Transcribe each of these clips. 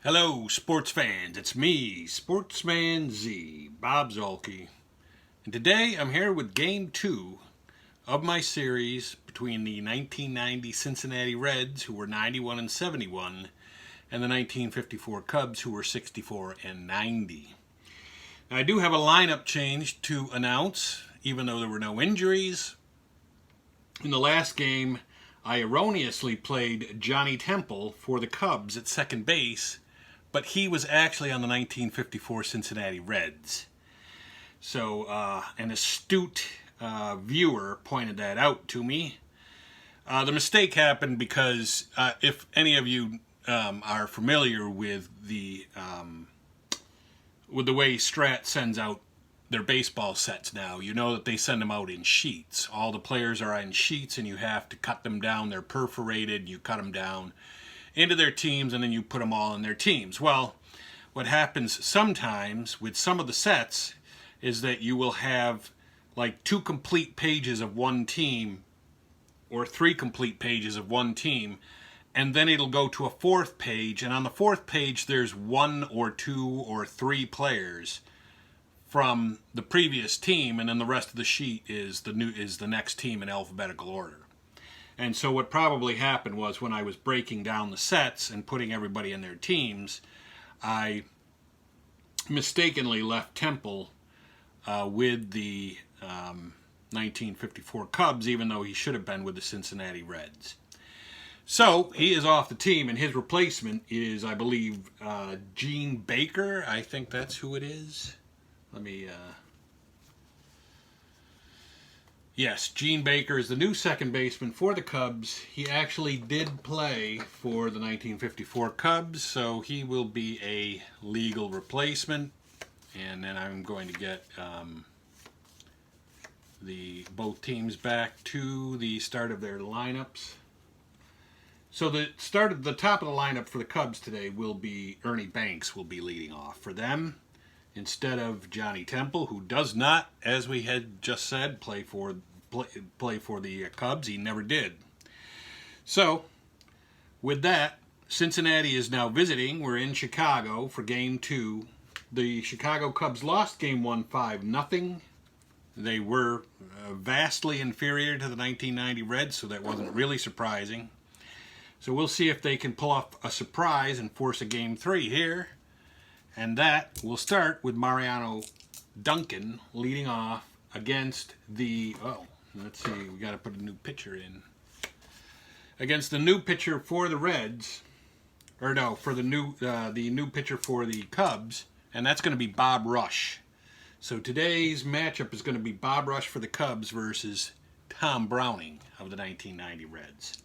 Hello, sports fans. It's me, Sportsman Z, Bob Zolke. And today I'm here with Game 2 of my series between the 1990 Cincinnati Reds, who were 91 and 71, and the 1954 Cubs, who were 64 and 90. Now, I do have a lineup change to announce, even though there were no injuries. In the last game, I erroneously played Johnny Temple for the Cubs at second base, but he was actually on the 1954 Cincinnati Reds. So an astute viewer pointed that out to me. The mistake happened because if any of you are familiar with the way Strat sends out their baseball sets now, you know that they send them out in sheets. All the players are in sheets, and you have to cut them down. They're perforated. You cut them down into their teams, and then you put them all in their teams. Well, what happens sometimes with some of the sets is that you will have like 2 complete pages of one team or 3 complete pages of one team, and then it'll go to a 4th page, and on the 4th page there's 1 or 2 or 3 players from the previous team, and then the rest of the sheet is the next team in alphabetical order. And so what probably happened was, when I was breaking down the sets and putting everybody in their teams, I mistakenly left Temple with the 1954 Cubs, even though he should have been with the Cincinnati Reds. So he is off the team, and his replacement is, I believe, Gene Baker. I think that's who it is. Let me... Yes, Gene Baker is the new second baseman for the Cubs. He actually did play for the 1954 Cubs, so he will be a legal replacement. And then I'm going to get both teams back to the start of their lineups. So the top of the lineup for the Cubs today will be Ernie Banks will be leading off for them, instead of Johnny Temple, who does not, as we had just said, play for the Cubs. He never did. So, with that, Cincinnati is now visiting. We're in Chicago for Game 2. The Chicago Cubs lost Game 1 5-0. They were vastly inferior to the 1990 Reds, so that wasn't really surprising. So we'll see if they can pull off a surprise and force a Game 3 here. And that will start with Mariano Duncan leading off against the... let's see, we got to put a new pitcher in. Against the new pitcher for the Reds, or no, for the new pitcher for the Cubs, and that's going to be Bob Rush. So today's matchup is going to be Bob Rush for the Cubs versus Tom Browning of the 1990 Reds.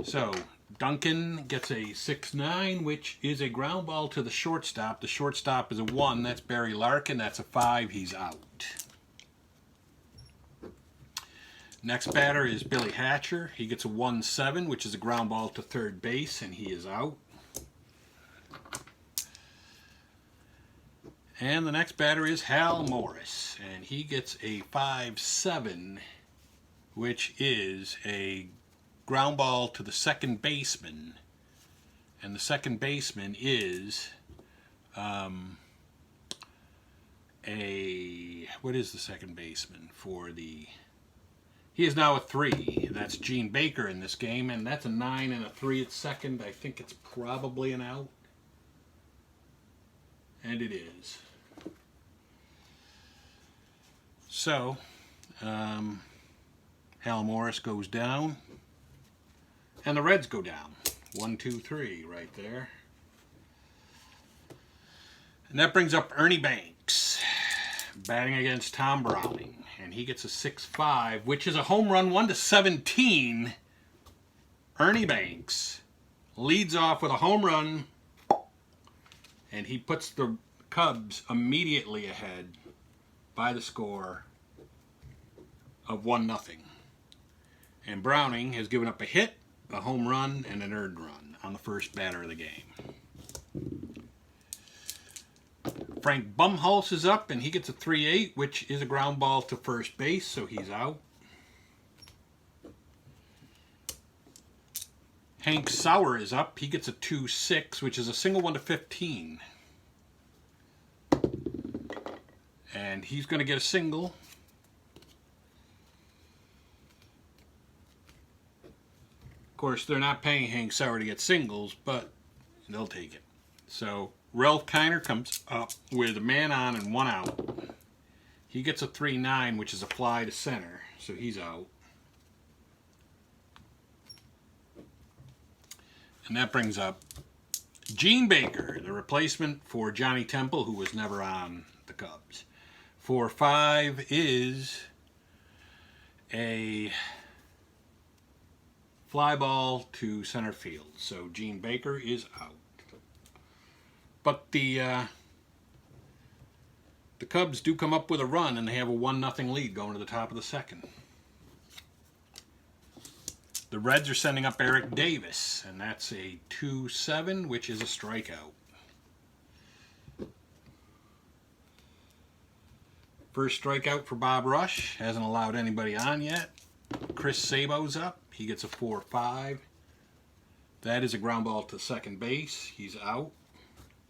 So Duncan gets a 6-9, which is a ground ball to the shortstop. The shortstop is a 1. That's Barry Larkin. That's a 5. He's out. Next batter is Billy Hatcher. He gets a 1-7, which is a ground ball to third base, and he is out. And the next batter is Hal Morris, and he gets a 5-7, which is a ground ball to the second baseman, and the second baseman is what is the second baseman for the... He is now a 3. That's Gene Baker in this game, and that's a 9 and a 3 at second. I think it's probably an out, and it is. So Hal Morris goes down, and the Reds go down. 1, 2, 3 right there. And that brings up Ernie Banks, batting against Tom Browning. And he gets a 6-5, which is a home run, 1-17. Ernie Banks leads off with a home run, and he puts the Cubs immediately ahead by the score of 1-0. And Browning has given up a hit, a home run, and an earned run on the first batter of the game. Frank Bumhulse is up, and he gets a 3-8, which is a ground ball to first base, so he's out. Hank Sauer is up. He gets a 2-6, which is a single 1 to 15. And he's going to get a single. Of course, they're not paying Hank Sauer to get singles, but they'll take it. So Ralph Keiner comes up with a man on and 1 out. He gets a 3-9, which is a fly to center, so he's out. And that brings up Gene Baker, the replacement for Johnny Temple, who was never on the Cubs. 4-5 is a fly ball to center field. So Gene Baker is out. But the Cubs do come up with a run, and they have a 1-0 lead going to the top of the second. The Reds are sending up Eric Davis, and that's a 2-7, which is a strikeout. First strikeout for Bob Rush. Hasn't allowed anybody on yet. Chris Sabo's up. He gets a 4-5. That is a ground ball to second base. He's out.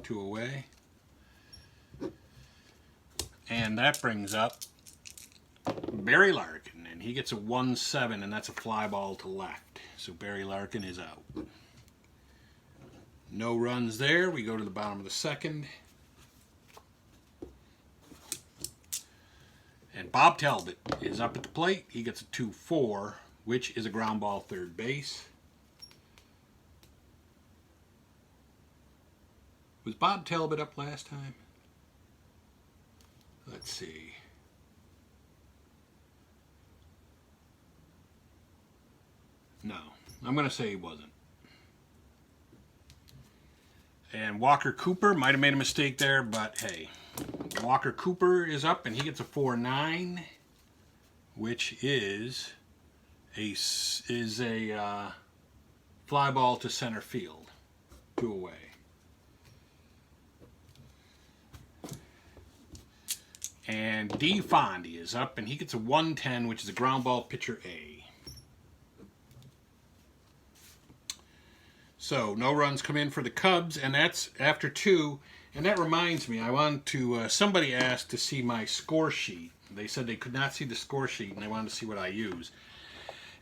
2 away. And that brings up Barry Larkin, and he gets a 1-7, and that's a fly ball to left. So Barry Larkin is out. No runs there. We go to the bottom of the second. And Bob Talbot is up at the plate. He gets a 2-4, which is a ground ball third base. Was Bob Talbot up last time? Let's see. No, I'm going to say he wasn't. And Walker Cooper might have made a mistake there, but hey. Walker Cooper is up, and he gets a 4-9, which is a fly ball to center field. 2 away. And D. Fondy is up, and he gets a 1-10, which is a ground ball pitcher A. So, no runs come in for the Cubs, and that's after 2. And that reminds me, I want to, somebody asked to see my score sheet. They said they could not see the score sheet, and they wanted to see what I use.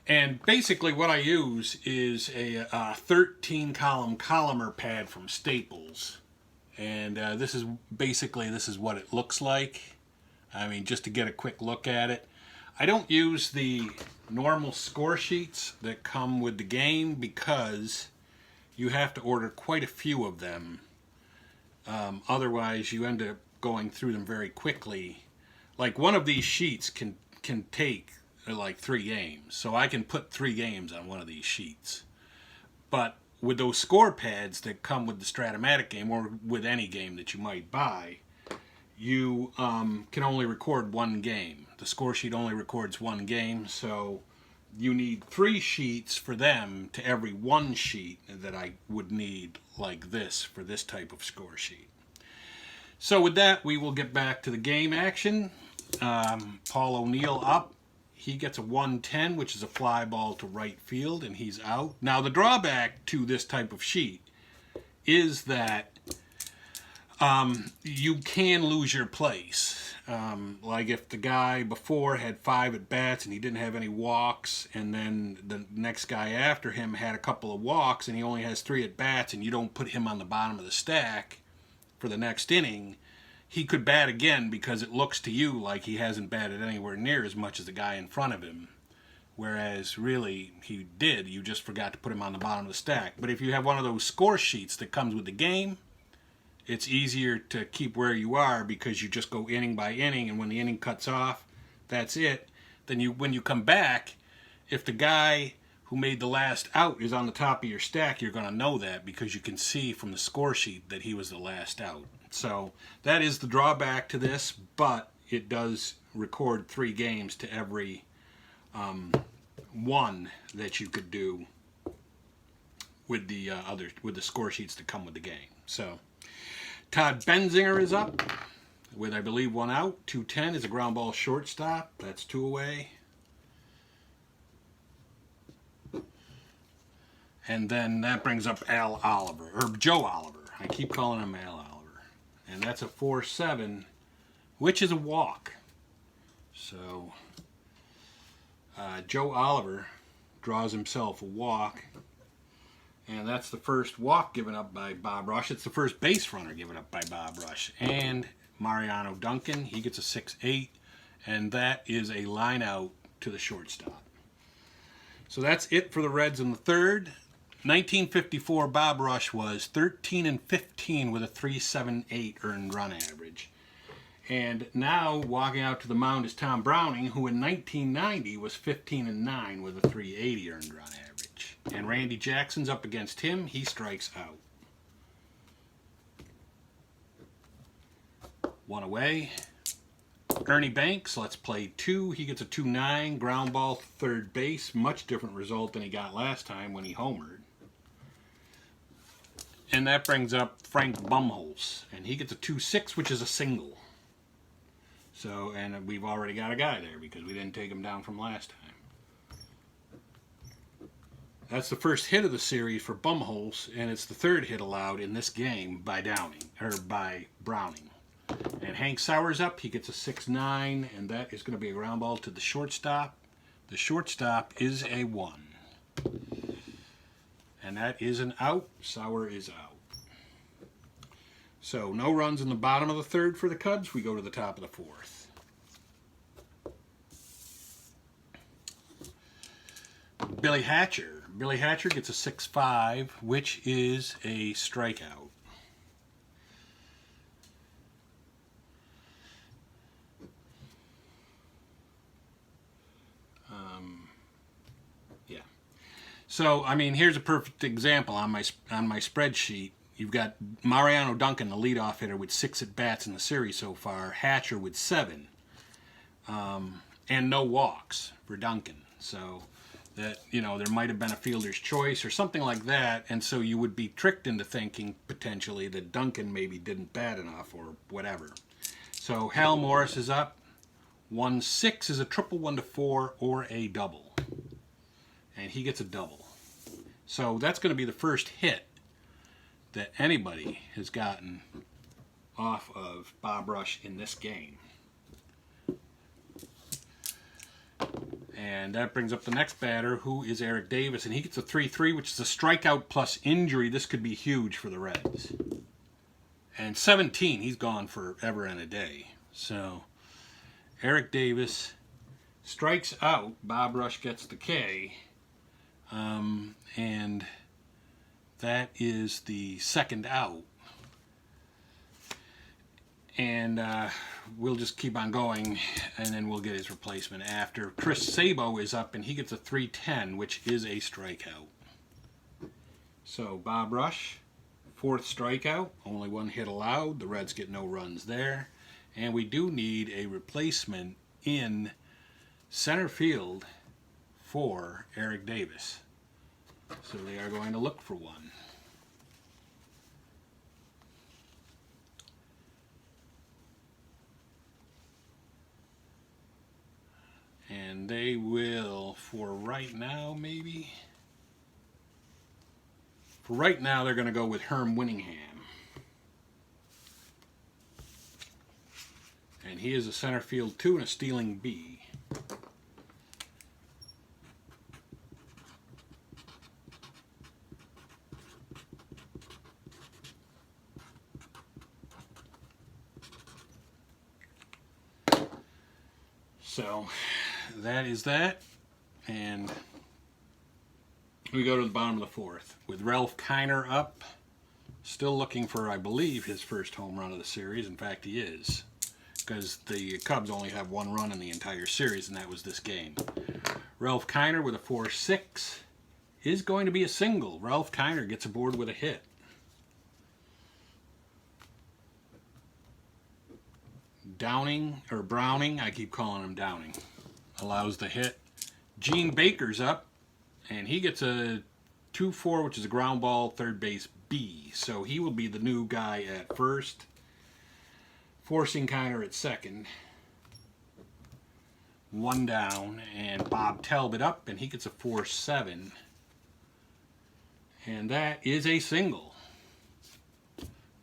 And basically what I use is a 13-column columnar pad from Staples. And this is what it looks like. I mean, just to get a quick look at it. I don't use the normal score sheets that come with the game because you have to order quite a few of them. Otherwise, you end up going through them very quickly. Like, one of these sheets can take like 3 games. So I can put 3 games on one of these sheets. But with those score pads that come with the Strat-O-Matic game, or with any game that you might buy, you can only record 1 game. The score sheet only records 1 game, so you need 3 sheets for them to every 1 sheet that I would need like this for this type of score sheet. So with that, we will get back to the game action. Paul O'Neill up. He gets a 1-10, which is a fly ball to right field, and he's out. Now, the drawback to this type of sheet is that you can lose your place. Like if the guy before had 5 at-bats and he didn't have any walks, and then the next guy after him had a couple of walks and he only has 3 at-bats, and you don't put him on the bottom of the stack for the next inning, he could bat again because it looks to you like he hasn't batted anywhere near as much as the guy in front of him. Whereas really he did, you just forgot to put him on the bottom of the stack. But if you have one of those score sheets that comes with the game, it's easier to keep where you are because you just go inning by inning, and when the inning cuts off, that's it. Then when you come back, if the guy who made the last out is on the top of your stack, you're going to know that because you can see from the score sheet that he was the last out. So that is the drawback to this, but it does record 3 games to every 1 that you could do with the score sheets that come with the game. So Todd Benzinger is up with, I believe, 1 out. 2-10 is a ground ball shortstop. That's 2 away. And then that brings up Al Oliver, or Joe Oliver. I keep calling him Al Oliver. And that's a 4-7, which is a walk. So Joe Oliver draws himself a walk. And that's the first walk given up by Bob Rush. It's the first base runner given up by Bob Rush. And Mariano Duncan, he gets a 6-8. And that is a line out to the shortstop. So that's it for the Reds in the third. 1954, Bob Rush was 13-15 with a 3.78 earned run average. And now walking out to the mound is Tom Browning, who in 1990 was 15-9 with a 3.80 earned run average. And Randy Jackson's up against him. He strikes out. One away. Ernie Banks, let's play 2. He gets a 2-9, ground ball to third base. Much different result than he got last time when he homered. And that brings up Frank Bumholz, and he gets a 2-6, which is a single. So, and we've already got a guy there because we didn't take him down from last time. That's the first hit of the series for Bumholz, and it's the third hit allowed in this game by Browning. And Hank Sauer's up. He gets a 6-9, and that is going to be a ground ball to the shortstop. The shortstop is a 1. And that is an out. Sauer is out. So no runs in the bottom of the third for the Cubs. We go to the top of the fourth. Billy Hatcher. Billy Hatcher gets a 6-5, which is a strikeout. So, I mean, here's a perfect example on my spreadsheet. You've got Mariano Duncan, the leadoff hitter, with 6 at-bats in the series so far. Hatcher with 7. And no walks for Duncan. So, that, you know, there might have been a fielder's choice or something like that. And so you would be tricked into thinking, potentially, that Duncan maybe didn't bat enough or whatever. So, Hal Morris is up. 1-6 is a triple 1-4 or a double. And he gets a double. So that's going to be the first hit that anybody has gotten off of Bob Rush in this game. And that brings up the next batter, who is Eric Davis. And he gets a 3-3, which is a strikeout plus injury. This could be huge for the Reds. And 17, he's gone forever and a day. So Eric Davis strikes out. Bob Rush gets the K. And that is the second out. And we'll just keep on going, and then we'll get his replacement after. Chris Sabo is up, and he gets a 3-10, which is a strikeout. So Bob Rush, 4th strikeout, only 1 hit allowed. The Reds get no runs there. And we do need a replacement in center field for Eric Davis. So they are going to look for one. And they will, for right now, maybe. For right now, they're going to go with Herm Winningham. And he is a center field 2 and a stealing B. So that is that, and we go to the bottom of the fourth with Ralph Keiner up, still looking for, I believe, his first home run of the series. In fact, he is, because the Cubs only have 1 run in the entire series, and that was this game. Ralph Keiner with a 4-6 is going to be a single. Ralph Keiner gets aboard with a hit. Browning, I keep calling him Downing, allows the hit. Gene Baker's up, and he gets a 2-4, which is a ground ball, third base B. So he will be the new guy at first, forcing Keiner at second. 1 down, and Bob Talbot up, and he gets a 4-7. And that is a single.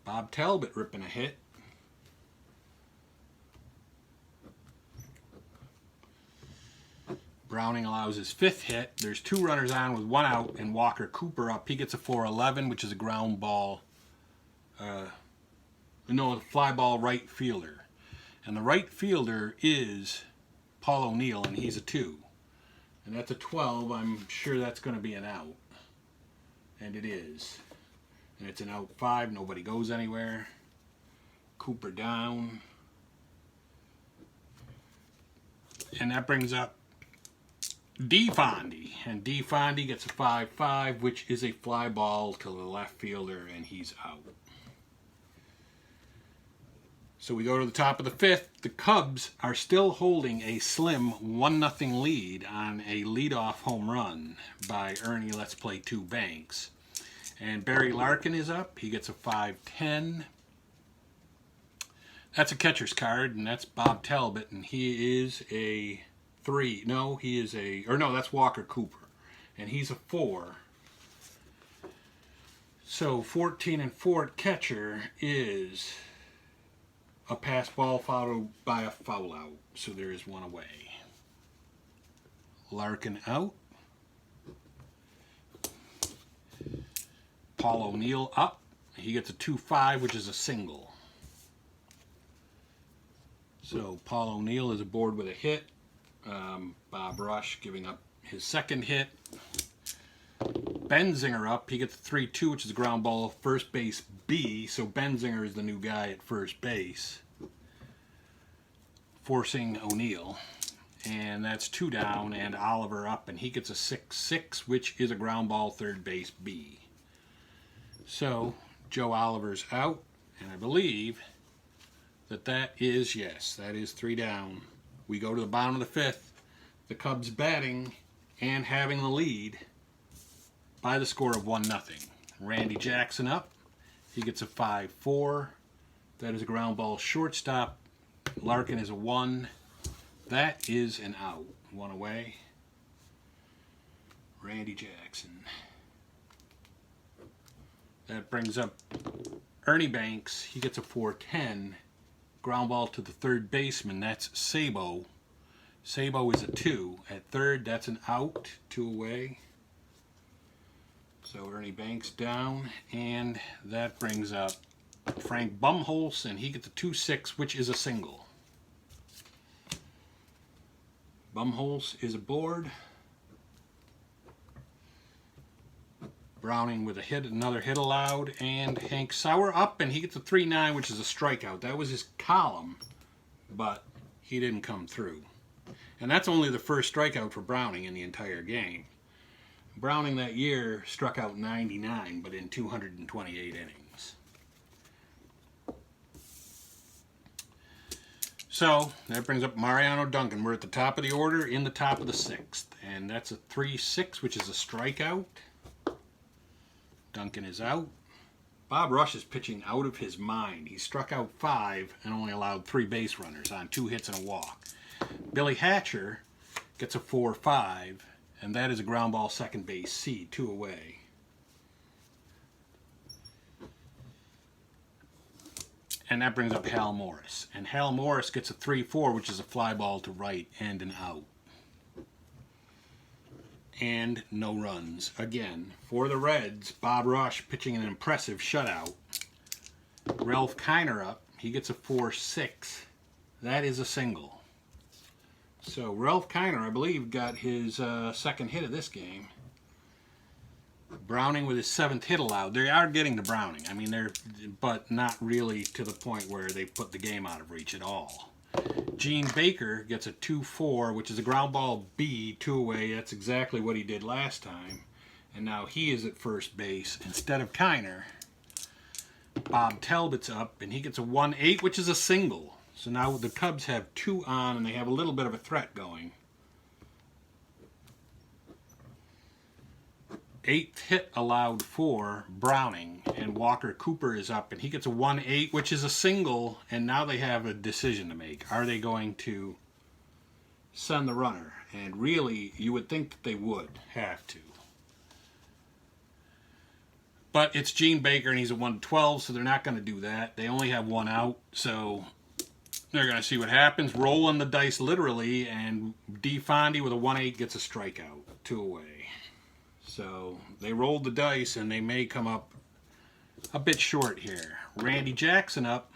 Bob Talbot ripping a hit. Browning allows his 5th hit. There's 2 runners on with 1 out, and Walker Cooper up. He gets a 4-11, which is a ground ball. A fly ball right fielder. And the right fielder is Paul O'Neill, and he's a 2. And that's a 12. I'm sure that's going to be an out. And it is. And it's an out 5. Nobody goes anywhere. Cooper down. And that brings up DeFondy. And DeFondy gets a 5-5, which is a fly ball to the left fielder, and he's out. So we go to the top of the 5th. The Cubs are still holding a slim 1-0 lead on a leadoff home run by Ernie Let's Play 2 Banks. And Barry Larkin is up. He gets a 5-10. That's a catcher's card, and that's Bob Talbot, and he is a 3. No, he is a... Or no, that's Walker Cooper, and he's a 4. So 14 and 4 at catcher is a pass ball followed by a foul out. So there is 1 away. Larkin out. Paul O'Neill up. He gets a 2-5, which is a single. So Paul O'Neill is aboard with a hit. Bob Rush giving up his 2nd hit. Benzinger up. He gets a 3-2, which is a ground ball, first base B. So Benzinger is the new guy at first base, forcing O'Neill. And that's 2 down, and Oliver up, and he gets a 6-6, which is a ground ball, third base B. So Joe Oliver's out, and I believe that is, yes, that is 3 down. We go to the bottom of the 5th. The Cubs batting and having the lead by the score of 1-0. Randy Jackson up. He gets a 5-4. That is a ground ball shortstop. Larkin is a 1. That is an out. 1 away. Randy Jackson. That brings up Ernie Banks. He gets a 4-10. Ground ball to the third baseman. That's Sabo. Sabo is a 2. At third, that's an out. 2 away. So Ernie Banks down. And that brings up Frank Bumholz, and he gets a 2-6, which is a single. Bumholz is aboard. Browning with a hit, another hit allowed, and Hank Sauer up, and he gets a 3-9, which is a strikeout. That was his column, but he didn't come through. And that's only the first strikeout for Browning in the entire game. Browning that year struck out 99, but in 228 innings. So that brings up Mariano Duncan. We're at the top of the order in the top of the 6th, and that's a 3-6, which is a strikeout. Duncan is out. Bob Rush is pitching out of his mind. He struck out 5 and only allowed 3 base runners on 2 hits and a walk. Billy Hatcher gets a 4-5, and that is a ground ball, second base C, 2 away. And that brings up Hal Morris. And Hal Morris gets a 3-4, which is a fly ball to right and an out. And no runs. Again, for the Reds, Bob Rush pitching an impressive shutout. Ralph Keiner up. He gets a 4-6. That is a single. So Ralph Keiner, I believe, got his 2nd hit of this game. Browning with his 7th hit allowed. They are getting to Browning. I mean, but not really to the point where they put the game out of reach at all. Gene Baker gets a 2-4, which is a ground ball B, 2 away. That's exactly what he did last time. And now he is at first base instead of Keiner. Bob Talbot's up, and he gets a 1-8, which is a single. So now the Cubs have 2 on, and they have a little bit of a threat going. 8th hit allowed for Browning, and Walker Cooper is up, and he gets a 1-8, which is a single, and now they have a decision to make. Are they going to send the runner? And really, you would think that they would have to. But it's Gene Baker, and he's a 1-12, so they're not going to do that. They only have one out, so they're going to see what happens. Rolling the dice literally, and D. Fondy with a 1-8 gets a strikeout. 2 away. So they rolled the dice, and they may come up a bit short here. Randy Jackson up.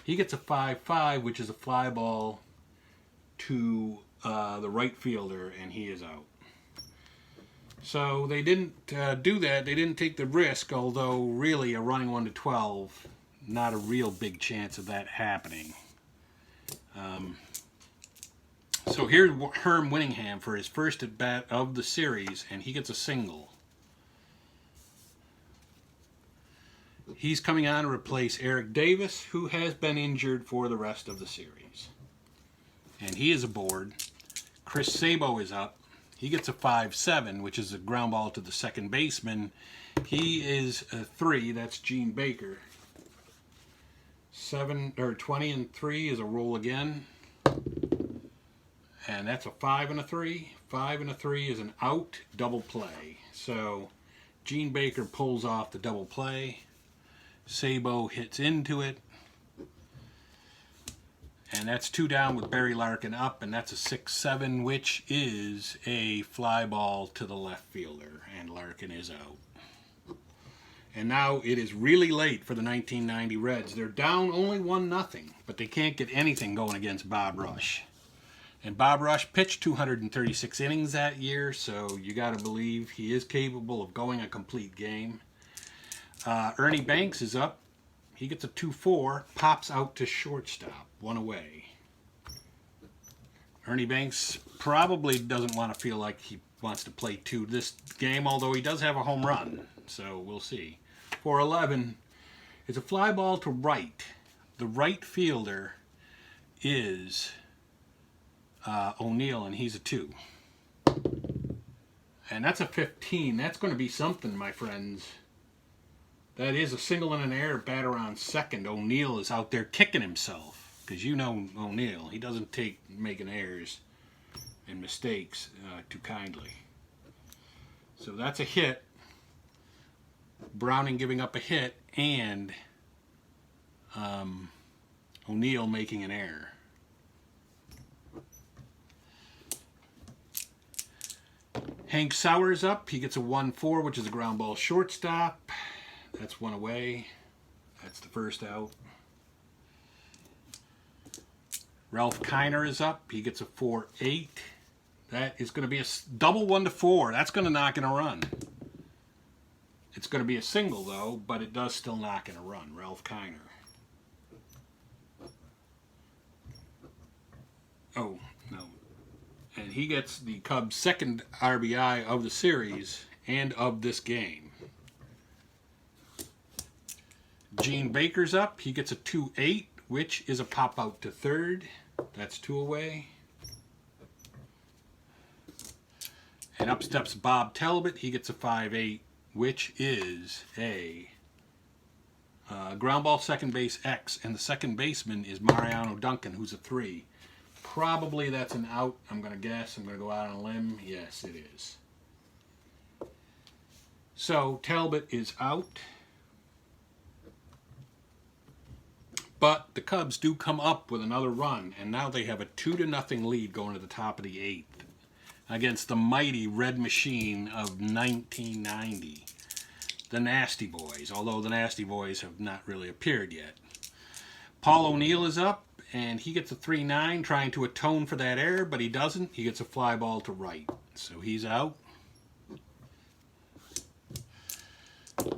He gets a 5-5, which is a fly ball to the right fielder, and he is out. So they didn't do that. They didn't take the risk, although really a running 1-12, not a real big chance of that happening. So here's Herm Winningham for his first at bat of the series, and he gets a single. He's coming on to replace Eric Davis, who has been injured for the rest of the series. And he is aboard. Chris Sabo is up. He gets a 5-7, which is a ground ball to the second baseman. He is a 3. That's Gene Baker. 20 and 3 is a roll again. And that's a 5 and a 3. 5 and a 3 is an out, double play. So Gene Baker pulls off the double play. Sabo hits into it. And that's 2 down with Barry Larkin up, and that's a 6-7, which is a fly ball to the left fielder, and Larkin is out. And now it is really late for the 1990 Reds. They're down only 1-0, but they can't get anything going against Bob Rush. And Bob Rush pitched 236 innings that year, so you got to believe he is capable of going a complete game. Ernie Banks is up. He gets a 2-4, pops out to shortstop, 1 away. Ernie Banks probably doesn't want to feel like he wants to play 2 this game, although he does have a home run, so we'll see. 4-11, it's a fly ball to right. The right fielder is O'Neill, and he's a 2. And that's a 15. That's going to be something, my friends. That is a single and an error, batter on second. O'Neill is out there kicking himself, because you know O'Neill. He doesn't take making errors and mistakes too kindly. So that's a hit. Browning giving up a hit, and O'Neill making an error. Hank Sauer's up. He gets a 1-4, which is a ground ball shortstop. That's 1 away. That's the first out. Ralph Keiner is up. He gets a 4-8. That is going to be a double 1-4. That's going to knock in a run. It's going to be a single, though, but it does still knock in a run. Ralph Keiner. Oh, no. And he gets the Cubs' second RBI of the series and of this game. Gene Baker's up. He gets a 2-8, which is a pop out to third. That's 2 away. And up steps Bob Talbot. He gets a 5-8, which is a ground ball second base X. And the second baseman is Mariano Duncan, who's a 3. Probably that's an out, I'm going to guess. I'm going to go out on a limb. Yes, it is. So Talbot is out. But the Cubs do come up with another run, and now they have a 2-0 lead going to the top of the 8th against the mighty Red Machine of 1990, the Nasty Boys, although the Nasty Boys have not really appeared yet. Paul O'Neill is up, and he gets a 3-9, trying to atone for that error, but he doesn't. He gets a fly ball to right, so he's out.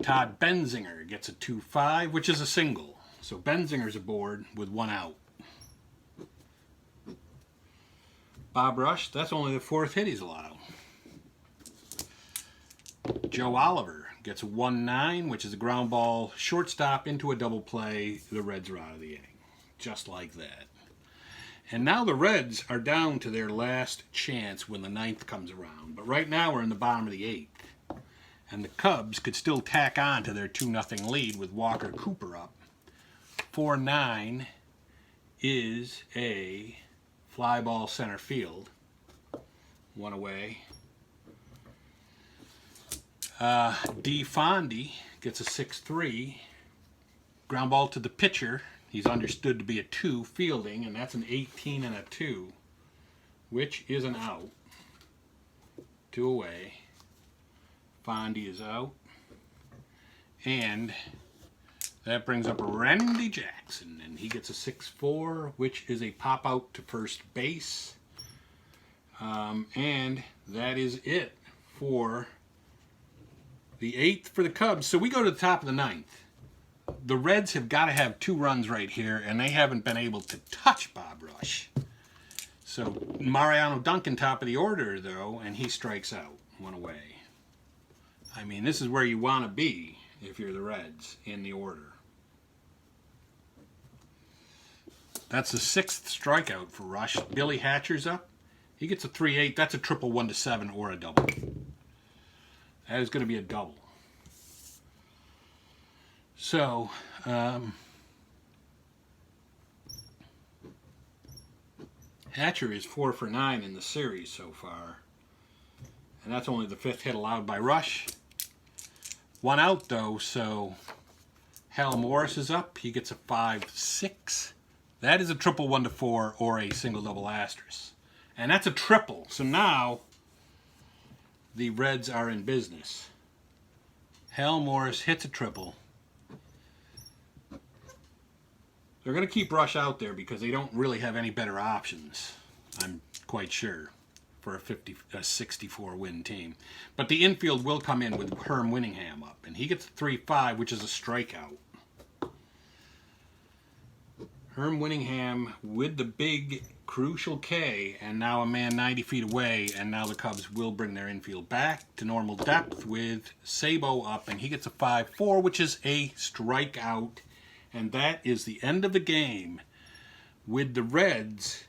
Todd Benzinger gets a 2-5, which is a single. So Benzinger's aboard with 1 out. Bob Rush, that's only the 4th hit he's allowed. Joe Oliver gets a 1-9, which is a ground ball shortstop into a double play. The Reds are out of the inning. Just like that. And now the Reds are down to their last chance when the 9th comes around. But right now we're in the bottom of the 8th. And the Cubs could still tack on to their 2-0 lead with Walker Cooper up. 4-9 is a fly ball center field. 1 away. D. Fondy gets a 6-3. Ground ball to the pitcher. He's understood to be a 2 fielding, and that's an 18 and a 2, which is an out. 2 away. Fondy is out. And that brings up Randy Jackson, and he gets a 6-4, which is a pop out to first base. And that is it for the 8th for the Cubs. So we go to the top of the 9th. The Reds have got to have 2 runs right here, and they haven't been able to touch Bob Rush. So Mariano Duncan, top of the order, though, and he strikes out. 1 away. I mean, this is where you want to be if you're the Reds in the order. That's the 6th strikeout for Rush. Billy Hatcher's up. He gets a 3-8. That's a triple 1-7 or a double. That is going to be a double. So, Hatcher is 4 for 9 in the series so far. And that's only the 5th hit allowed by Rush. 1 out, though, so Hal Morris is up. He gets a 5-6. That is a triple 1-4 or a single double asterisk. And that's a triple. So now the Reds are in business. Hal Morris hits a triple. They're going to keep Rush out there because they don't really have any better options, I'm quite sure, for a 64 win team. But the infield will come in with Herm Winningham up, and he gets a 3-5, which is a strikeout. Herm Winningham with the big crucial K, and now a man 90 feet away, and now the Cubs will bring their infield back to normal depth with Sabo up, and he gets a 5-4, which is a strikeout. And that is the end of the game, with the Reds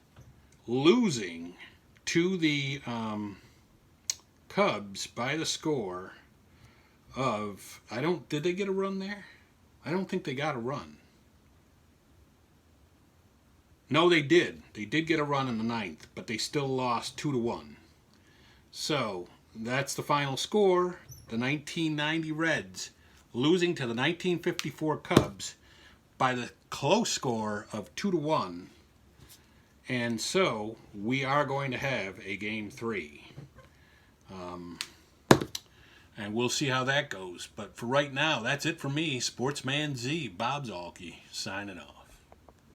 losing to the Cubs by the score of, did they get a run there? I don't think they got a run. No, they did. They did get a run in the 9th, but they still lost 2-1. So, that's the final score. The 1990 Reds losing to the 1954 Cubs by the close score of 2-1. And so, we are going to have a Game 3. And we'll see how that goes. But for right now, that's it for me. Sportsman Z, Bob Zalke, signing off.